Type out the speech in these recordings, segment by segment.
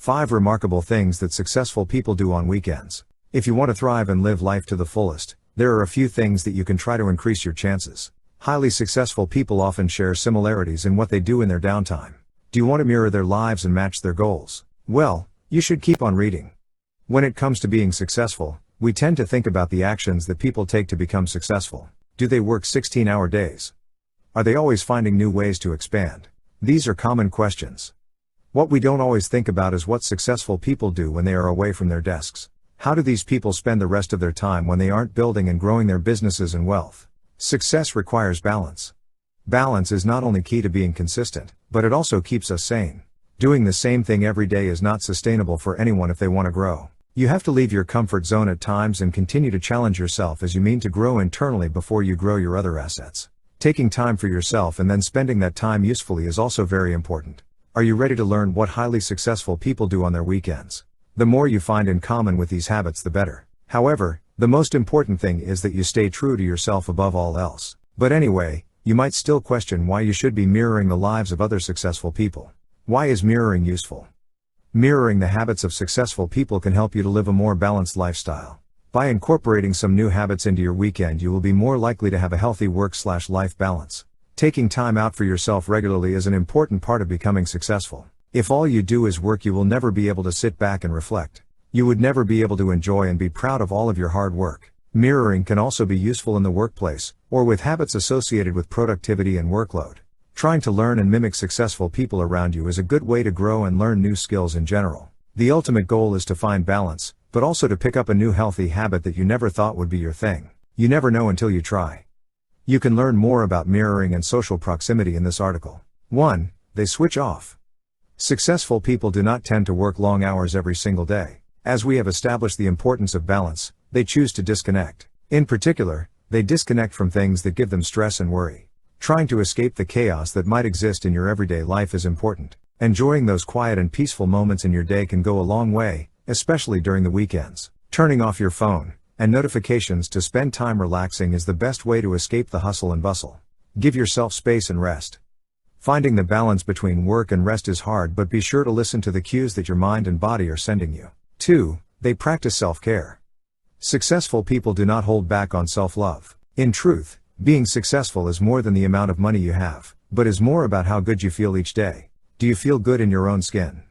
5 remarkable things that successful people do on weekends. If you want to thrive and live life to the fullest, there are a few things that you can try to increase your chances. Highly successful people often share similarities in what they do in their downtime. Do you want to mirror their lives and match their goals? Well, you should keep on reading. When it comes to being successful, we tend to think about the actions that people take to become successful. Do they work 16-hour days? Are they always finding new ways to expand? These are common questions. What we don't always think about is what successful people do when they are away from their desks. How do these people spend the rest of their time when they aren't building and growing their businesses and wealth? Success requires balance. Balance is not only key to being consistent, but it also keeps us sane. Doing the same thing every day is not sustainable for anyone if they want to grow. You have to leave your comfort zone at times and continue to challenge yourself as you mean to grow internally before you grow your other assets. Taking time for yourself and then spending that time usefully is also very important. Are you ready to learn what highly successful people do on their weekends? The more you find in common with these habits, the better. However, the most important thing is that you stay true to yourself above all else. But anyway, you might still question why you should be mirroring the lives of other successful people. Why is mirroring useful? Mirroring the habits of successful people can help you to live a more balanced lifestyle. By incorporating some new habits into your weekend, you will be more likely to have a healthy work/life balance. Taking time out for yourself regularly is an important part of becoming successful. If all you do is work, you will never be able to sit back and reflect. You would never be able to enjoy and be proud of all of your hard work. Mirroring can also be useful in the workplace, or with habits associated with productivity and workload. Trying to learn and mimic successful people around you is a good way to grow and learn new skills in general. The ultimate goal is to find balance, but also to pick up a new healthy habit that you never thought would be your thing. You never know until you try. You can learn more about mirroring and social proximity in this article. 1. They switch off. Successful people do not tend to work long hours every single day. As we have established the importance of balance, they choose to disconnect. In particular, they disconnect from things that give them stress and worry. Trying to escape the chaos that might exist in your everyday life is important. Enjoying those quiet and peaceful moments in your day can go a long way, especially during the weekends. Turning off your phone and notifications to spend time relaxing is the best way to escape the hustle and bustle. Give yourself space and rest. Finding the balance between work and rest is hard, but be sure to listen to the cues that your mind and body are sending you. 2. They practice self-care. Successful people do not hold back on self-love. In truth, being successful is more than the amount of money you have, but is more about how good you feel each day. Do you feel good in your own skin?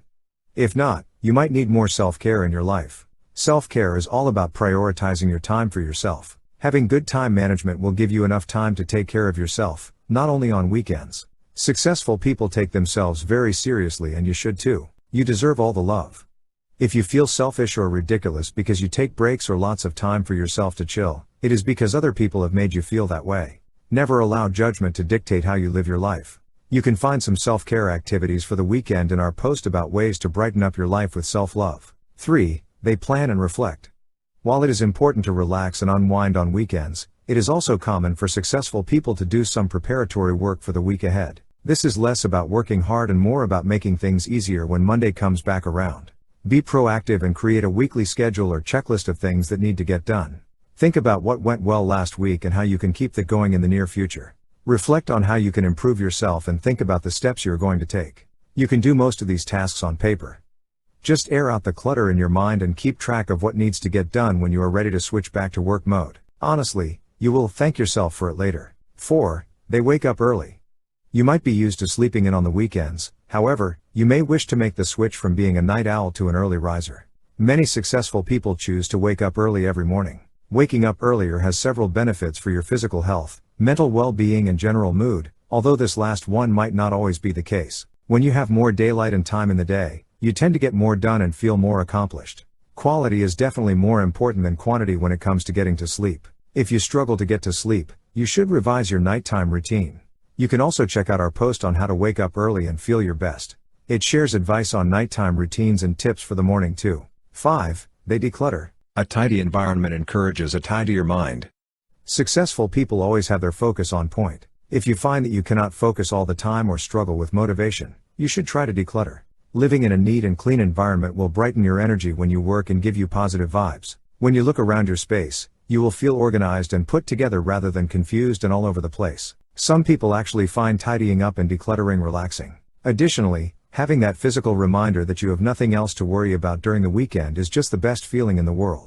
If not, you might need more self-care in your life. Self-care is all about prioritizing your time for yourself. Having good time management will give you enough time to take care of yourself, not only on weekends. Successful people take themselves very seriously, and you should too. You deserve all the love. If you feel selfish or ridiculous because you take breaks or lots of time for yourself to chill, it is because other people have made you feel that way. Never allow judgment to dictate how you live your life. You can find some self-care activities for the weekend in our post about ways to brighten up your life with self-love. 3. They plan and reflect. While it is important to relax and unwind on weekends, it is also common for successful people to do some preparatory work for the week ahead. This is less about working hard and more about making things easier when Monday comes back around. Be proactive and create a weekly schedule or checklist of things that need to get done. Think about what went well last week and how you can keep that going in the near future. Reflect on how you can improve yourself and think about the steps you're going to take. You can do most of these tasks on paper. Just air out the clutter in your mind and keep track of what needs to get done when you are ready to switch back to work mode. Honestly, you will thank yourself for it later. 4. They wake up early. You might be used to sleeping in on the weekends, however, you may wish to make the switch from being a night owl to an early riser. Many successful people choose to wake up early every morning. Waking up earlier has several benefits for your physical health, mental well-being and general mood, although this last one might not always be the case. When you have more daylight and time in the day, you tend to get more done and feel more accomplished. Quality is definitely more important than quantity when it comes to getting to sleep. If you struggle to get to sleep, you should revise your nighttime routine. You can also check out our post on how to wake up early and feel your best. It shares advice on nighttime routines and tips for the morning too. 5. They declutter. A tidy environment encourages a tidier mind. Successful people always have their focus on point. If you find that you cannot focus all the time or struggle with motivation, you should try to declutter. Living in a neat and clean environment will brighten your energy when you work and give you positive vibes. When you look around your space, you will feel organized and put together rather than confused and all over the place. Some people actually find tidying up and decluttering relaxing. Additionally, Having that physical reminder that you have nothing else to worry about during the weekend is just the best feeling in the world.